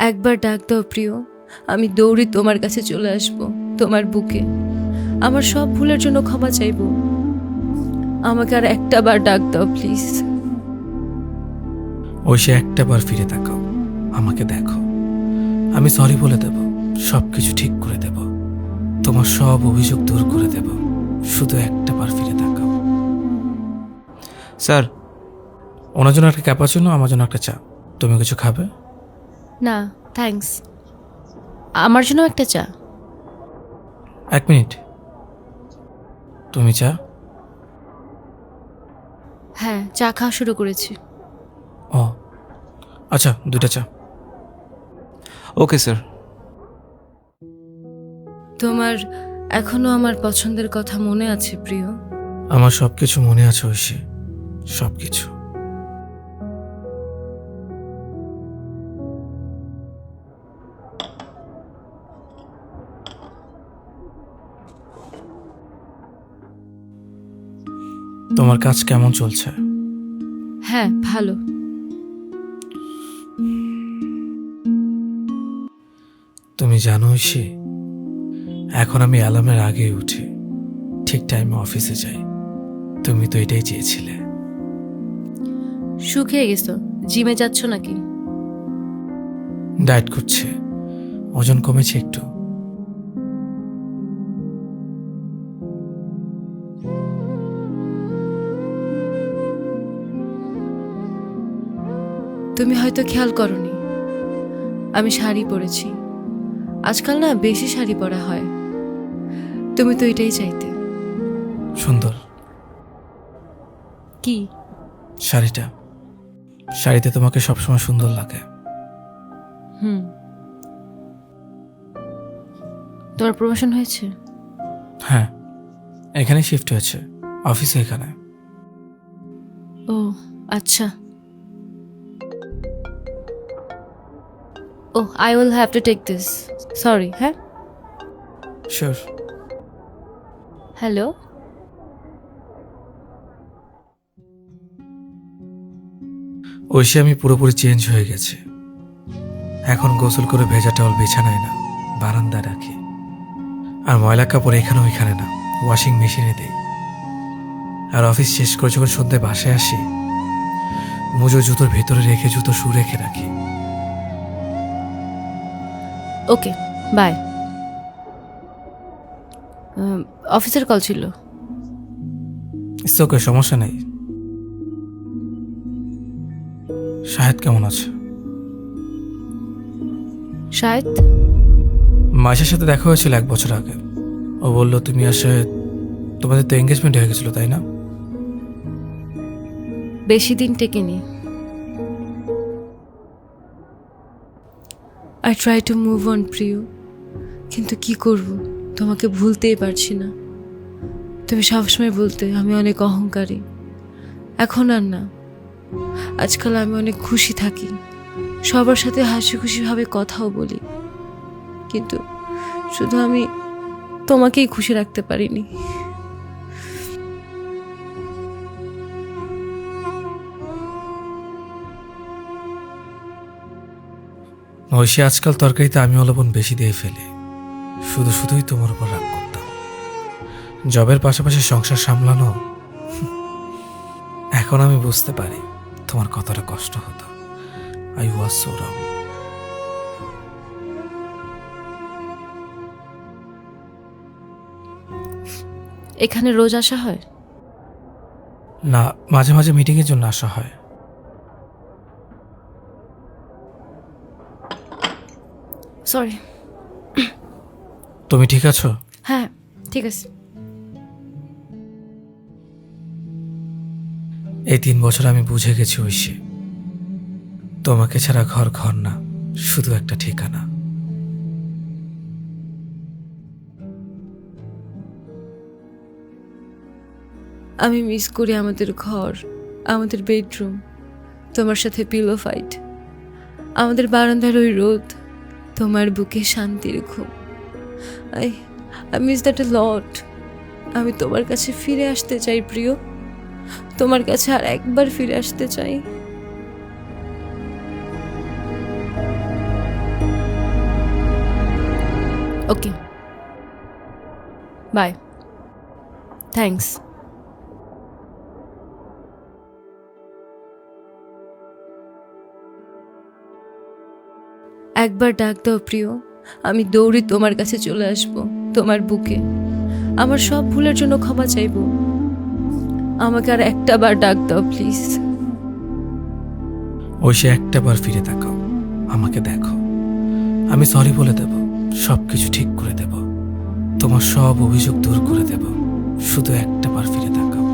একবার ডাক দাও প্রিয়, আমি দৌড়ে তোমার কাছে চলে আসব, তোমার বুকে। আমার সব ভুলের জন্য ক্ষমা চাইব। আমাকে আর একটা বার ডাক দাও প্লিজ। ঐশী একটা বার ফিরে তাকাও, আমাকে দেখো। আমি সরি বলে দেব, সবকিছু ঠিক করে দেব, তোমার সব অভিযোগ দূর করে দেব। শুধু একটা বার ফিরে তাকাও। স্যার, ওনার জন্য একটা ক্যাপাচিনো, আমার জন্য একটা চা। তুমি কিছু খাবে? না থ্যাঙ্কস, আমার জন্য একটা চা। 1 মিনিট। তুমি চা? হ্যাঁ, চা খাওয়া শুরু করেছি। ও আচ্ছা, 2টা চা। Okay sir. তোমার এখনো আমার পছন্দের কথা মনে আছে প্রিয়? আমার সবকিছু মনে আছে ঐশী, সবকিছু। তোমার কাজ কেমন চলছে? হ্যাঁ ভালো। তুমি জানো ঐশী, এখন আমি অ্যালার্মের আগেই উঠি, ঠিক টাইমে অফিসে যাই। তুমি তো এটাই চেয়েছিলে। শুকিয়ে গেছো, জিমে যাচ্ছ নাকি? ডায়েট করছে, ওজন কমেছে একটু। তুমি হয়তো খেয়াল করনি, আমি শাড়ি পরেছি। আজকাল না বেশি শাড়ি পরা হয়, তুমি তো এটাই চাইতে। সুন্দর কি? শাড়িটা। শাড়িতে তোমাকে সবসময় সুন্দর লাগে। তোমার প্রমোশন হয়েছে? হ্যাঁ, এখানে শিফট হয়েছে, অফিসে এখানে। ও আচ্ছা। ও I will have to take this, sorry. হ্যাঁ, শিওর। হ্যালো। ঐশী, আমি পুরোপুরি চেঞ্জ হয়ে গেছি। এখন গোসল করে ভেজা টাওয়াল বিছানায় না, বারান্দায় রাখি। আর ময়লা কাপড় এখানে ওইখানে না, ওয়াশিং মেশিনে দেই। আর অফিস শেষ করে যখন সন্ধ্যায় বাসায় আসি, মুজো জুতোর ভেতরে রেখে জুতো শু রেখে রাখি। Okay bye. অফিসের কল ছিল। ইটস ওকে, সমস্যা নেই। শাহেদ কেমন আছে? শায়দ। মাসের সাথে দেখা হয়েছিল 1 বছর আগে। ও বলল তুমি আর শাহেদ, তোমাদের তো এঙ্গেজমেন্ট হয়ে গেছিল, তাই না? বেশি দিন টেকেনি। I try to move on Priyo, কিন্তু কি করব, তোমাকে ভুলতেই পারছি না। তুমি সবসময় বলতে আমি অনেক অহংকারী, এখন আর না। আজকাল আমি অনেক খুশি থাকি, সবার সাথে হাসি খুশিভাবে কথাও বলি, কিন্তু শুধু আমি তোমাকেই খুশি রাখতে পারিনি। ঐশী, আজকাল তরকারিতে আমি লবণ বেশি দিয়ে ফেলি। শুধুই তোমার উপর রাগ করতাম। জবের পাশাপাশি সংসার সামলানো, এখন আমি বুঝতে পারি তোমার কতটা কষ্ট হতো। আই ওয়াজ সো রং। এখানে রোজ আসা হয়? না, মাঝে মাঝে মিটিংয়ের জন্য আসা হয়। সরি। তুমি ঠিক আছো? হ্যাঁ ঠিক আছে। এই 3 বছর আমি বুঝে গেছি ঐশী, তোমাকে ছাড়া ঘর ঘর না, শুধু একটা ঠিকানা। আমি মিস করি আমাদের ঘর, আমাদের বেডরুম, তোমার সাথে পিলো ফাইট, আমাদের বারান্দার ওই রোদ, তোমার বুকে শান্তির ঘুম। আই মিস দ্যাট এ লট। আমি তোমার কাছে ফিরে আসতে চাই প্রিয়, তোমার কাছে আর একবার ফিরে আসতে চাই। ওকে, বাই। থ্যাঙ্কস। একবার ডাক দাও প্রিয়, আমি দৌড়ে তোমার কাছে চলে আসব, তোমার বুকে। আমার সব ভুলের জন্য ক্ষমা চাইব। আমাকে আর একটা বার ডাক দাও প্লিজ। ঐশী একটা বার ফিরে তাকাও, আমাকে দেখো। আমি সরি বলে দেব, সব কিছু ঠিক করে দেব, তোমার সব অভিযোগ দূর করে দেব। শুধু একটা বার ফিরে তাকাও।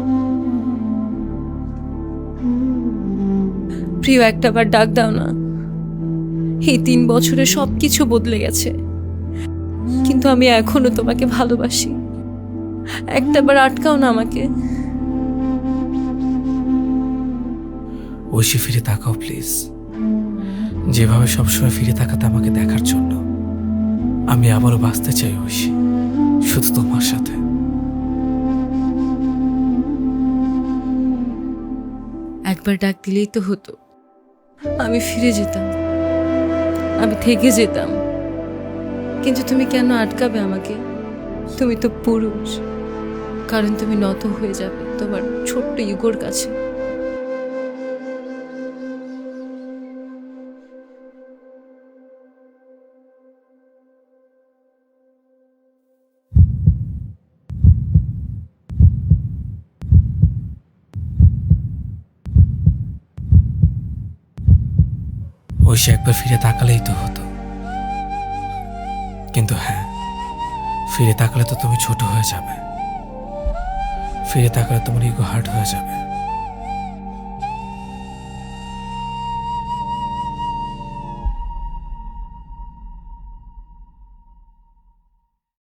প্রিয়, একটা বার ডাক দাও না। এই 3 বছরে সব কিছু বদলে গেছে, কিন্তু আমি এখনো তোমাকে ভালোবাসি। একটা বার আটকাও না আমাকে। ঐশী ফিরে তাকাও প্লিজ। যেভাবে সবসময় ফিরে তাকাতে আমাকে দেখার জন্য। আমি আবারও বাঁচতে চাই ঐশী, শুধু তোমার সাথে। একবার ডাক দিলেই তো হতো, আমি ফিরে যেতাম, আমি থেকে যেতাম। কিন্তু তুমি কেন আটকাবে আমাকে? তুমি তো পুরুষ, কারণ তুমি নত হয়ে যাবে তোমার ছোট্ট ইগোর কাছে। ঐশী একবার ফিরে তাকালেই তো হতো। কিন্তু হ্যাঁ, ফিরে তাকালে তো তুমি ছোট হয়ে যাবে। ফিরে তাকালে তোমার ইগো হার্ট হয়ে যাবে।